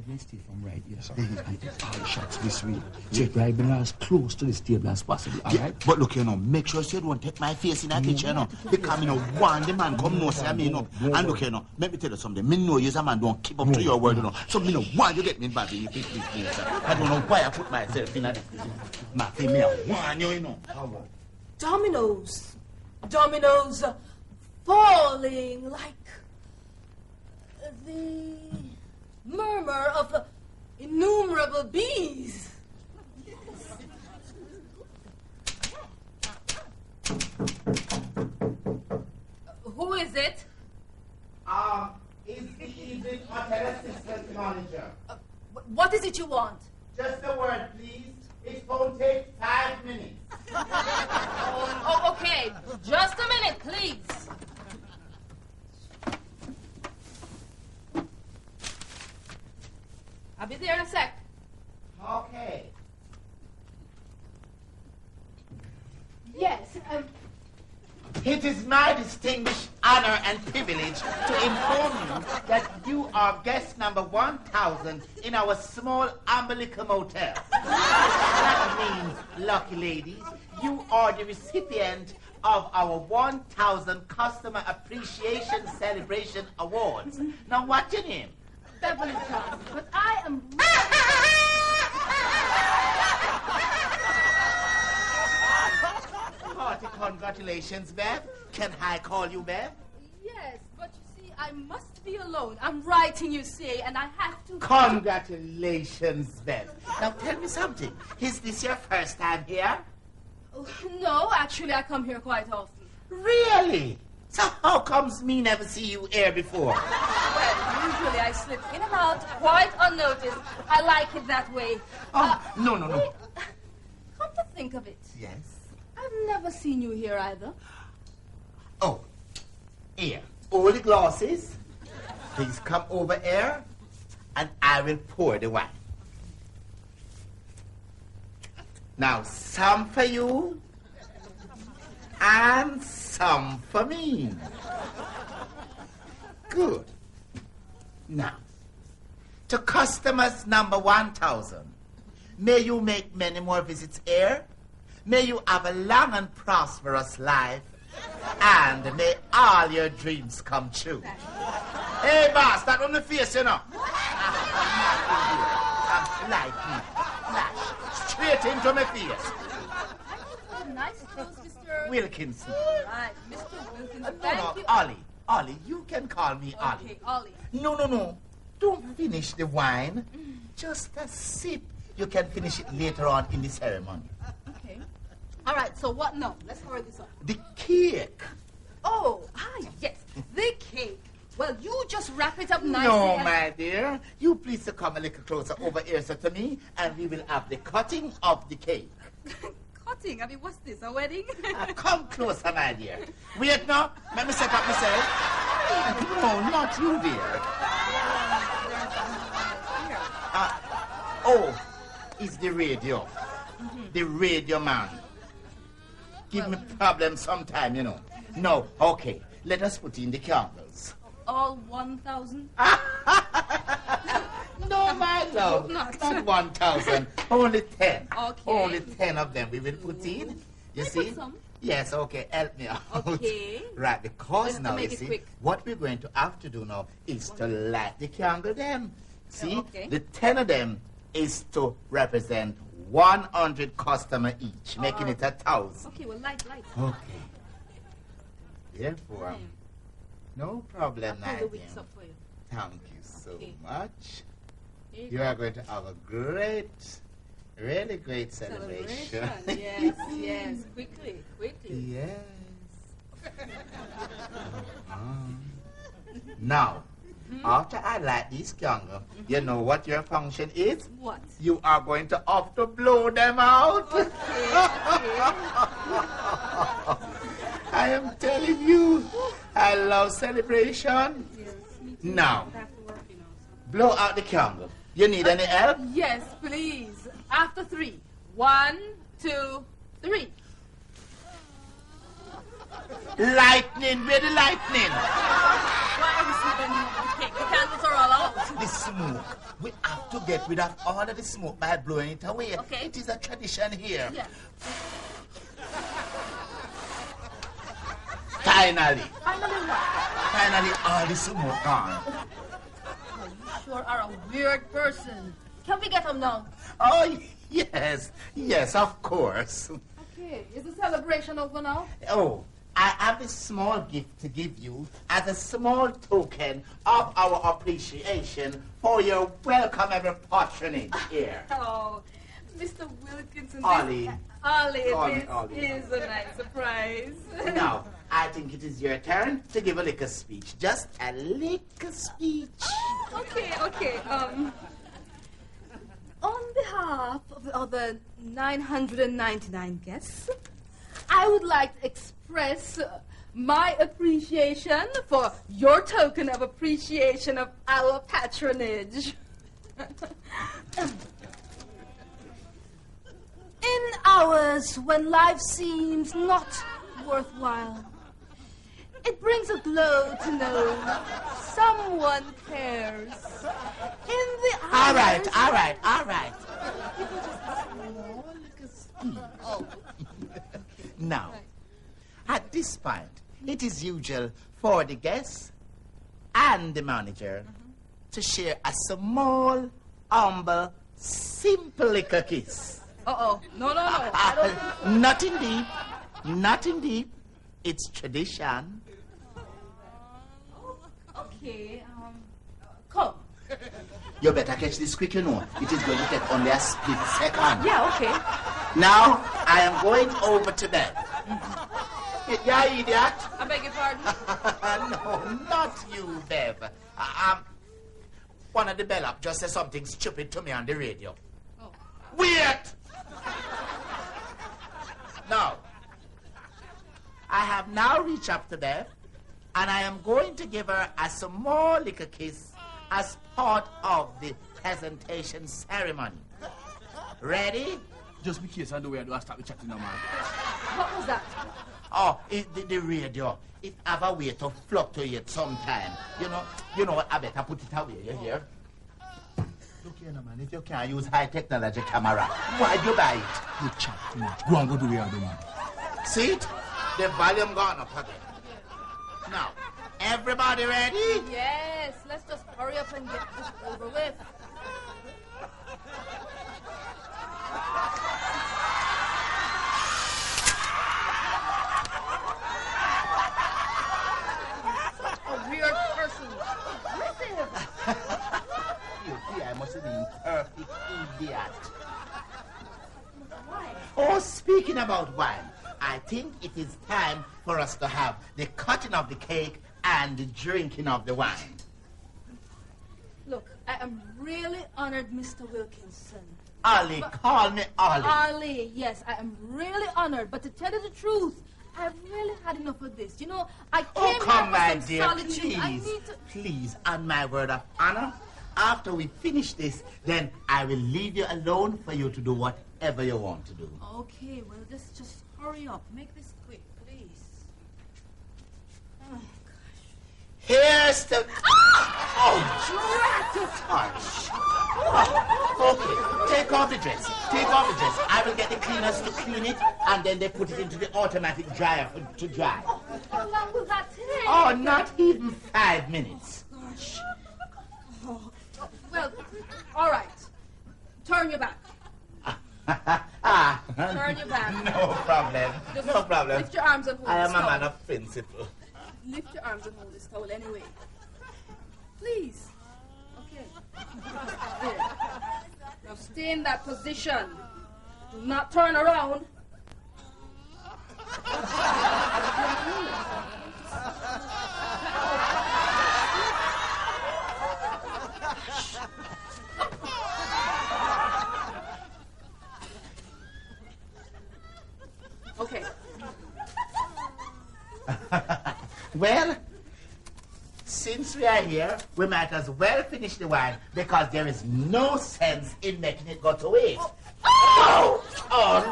let's stay from right here, sir. And take all the shots this way. Check right being as close to this table as possible, alright? But look, you know, make sure you don't take my face in that picture, you know. Because, you know, one, the man come no say me, you know. And look, you know, let me tell you something. Me know you as a man don't keep up to your word, you know. So, me know why you get me involved in this place, sir. I don't know why I put myself in that. Maffi, me one, you know. Dominoes. Dominoes falling like the murmur of innumerable bees. Who is it? It's the evening hotel assistant manager. What is it you want? Just a word, please. It won't take 5 minutes. Oh, okay. Just a minute, please. I'll be there in a sec. Okay. Yes, It is my distinguished honor and privilege to inform you that you are guest number 1,000 in our small umbilical motel. That means, lucky ladies, you are the recipient of our 1,000 Customer Appreciation Celebration Awards. Now, what's your name? Beverly Johnson, but I am... Hearty congratulations, Bev. Can I call you Bev? Yes, but you see, I must be alone. I'm writing, you see, and I have to... Congratulations, Bev. Now, tell me something. Is this your first time here? Oh, no, actually, I come here quite often. Really? So how comes me never see you here before? Well, usually I slip in and out quite unnoticed. I like it that way. Oh, no. Wait, come to think of it. Yes? I've never seen you here either. Oh, here. All the glasses. Please come over here, and I will pour the wine. Now, some for you, and some for me. Good. Now, to customers number 1,000, may you make many more visits here. May you have a long and prosperous life. And may all your dreams come true. Hey, boss, that on the face, you know. Lightning, flash, straight into my face. Nice clothes, Mr. Wilkinson. Right, Mr. Wilkinson. Thank you. Ollie, you can call me Ollie. Okay, Ollie. No. Don't finish the wine. Just a sip. You can finish it later on in the ceremony. Okay. All right, so what now? Let's hurry this up. The cake. Oh, yes, the cake. Well, you just wrap it up nicely. No, my dear. You please to come a little closer over here, sir, to me, and we will have the cutting of the cake. Cutting? I mean, what's this, a wedding? Come closer, my dear. Wait now. Let me set up myself. No, not you, dear. It's the radio. The radio man. Give me problems sometime, you know. No, okay. Let us put in the candles. All 1,000? No, my love. Not 1,000. Only 10. Okay. Only 10 of them we will put in. You Can I see? put some? Yes, okay. Help me out. Okay. Right, because Let's now, make you it see, quick. what we're going to have to do now is to light the candle then. See? Okay. The 10 of them is to represent 100 customer each, making it 1,000. Okay, well, light. Okay. Therefore, no problem, I'll my pull the dear. wicks up for you. Thank you so Okay. much. Here You go. are going to have a great, really great celebration. Yes. Quickly. Yes. Now, after I light this candle, you know what your function is? What? You are going to have to blow them out. Okay. I am telling you, I love celebration. Yes, me too. Now, I have to work, you know. So. blow out the candle. You need any help? Yes, please. After 3. 1, 2, 3. Lightning, where the lightning? Why are we sleeping with the cake? The candles are all out. the smoke. We have to get rid of all of the smoke by blowing it away. Okay. It is a tradition here. Yeah. Finally. Finally what? Finally, all the smoke gone. You sure are a weird person. Can we get him now? Oh, yes. Yes, of course. Okay. Is the celebration over now? Oh, I have a small gift to give you as a small token of our appreciation for your welcome every patronage here. Oh, Mr. Wilkinson. Ollie. Ollie, Ollie. this is a nice surprise. Now, I think it is your turn to give a little speech. Just a little speech. Okay. On behalf of the other 999 guests, I would like to express my appreciation for your token of appreciation of our patronage. In hours when life seems not worthwhile, it brings a glow to know someone cares. In the hours... All right. Now, at this point, it is usual for the guests and the manager to share a small, humble, simple little kiss. Uh-oh. No. I don't think so. Nothing deep. It's tradition. Okay, come. You better catch this quick, you know. It is going to take only a split second. Yeah, okay. Now, I am going over to bed. Yeah, idiot. I beg your pardon? No, not you, Bev. One of the bellhop just said something stupid to me on the radio. Oh. Wait! Now, I have now reached up to Bev, and I am going to give her a small little kiss as part of the presentation ceremony. Ready? Just be case I do where I do I start with chatting now, man. What was that? Oh, the radio. It have a way to fluctuate sometime. You know what? I better put it away. You hear? Look here, man. If you can't use high technology camera, why'd you buy it? You chat too much. Go and go do where I do, man. See it? The volume gone up again. Now, everybody ready? Yes, let's just hurry up and get this over with. A weird person. Aggressive. You see, I must have been perfect idiot. Why? Oh, speaking about wine, I think it is time for us to have the cutting of the cake and the drinking of the wine. Look, I am really honored, Mr. Wilkinson. Ollie, call me Ollie. Ollie, yes, I am really honored. But to tell you the truth, I've really had enough of this. You know, I came Oh, come, here my for some dear, solitude. I please. need to... Please, on my word of honor, after we finish this, then I will leave you alone for you to do whatever you want to do. Okay, well, just hurry up. Make this quick, please. Oh, Here's the... Oh, drat it, hush. Okay, take off the dress. I will get the cleaners to clean it, and then they put it into the automatic dryer to dry. Oh, how long will that take? Oh, not even 5 minutes. Gosh. Oh. Well, all right. Turn your back. Turn your back. No problem. Just No problem. Lift your arms and hold I this am a towel. man of principle. Lift your arms and hold this towel anyway. Please. Okay. There. Now stay in that position. Do not turn around. Okay. Well, since we are here, we might as well finish the wine because there is no sense in making it go to waste. Oh,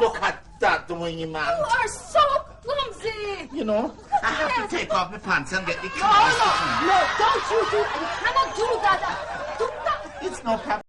look at that, wingy man. You are so clumsy. You know, I have to take off my pants and get the No, cleaners to no, don't you do that. You cannot do that. no problem.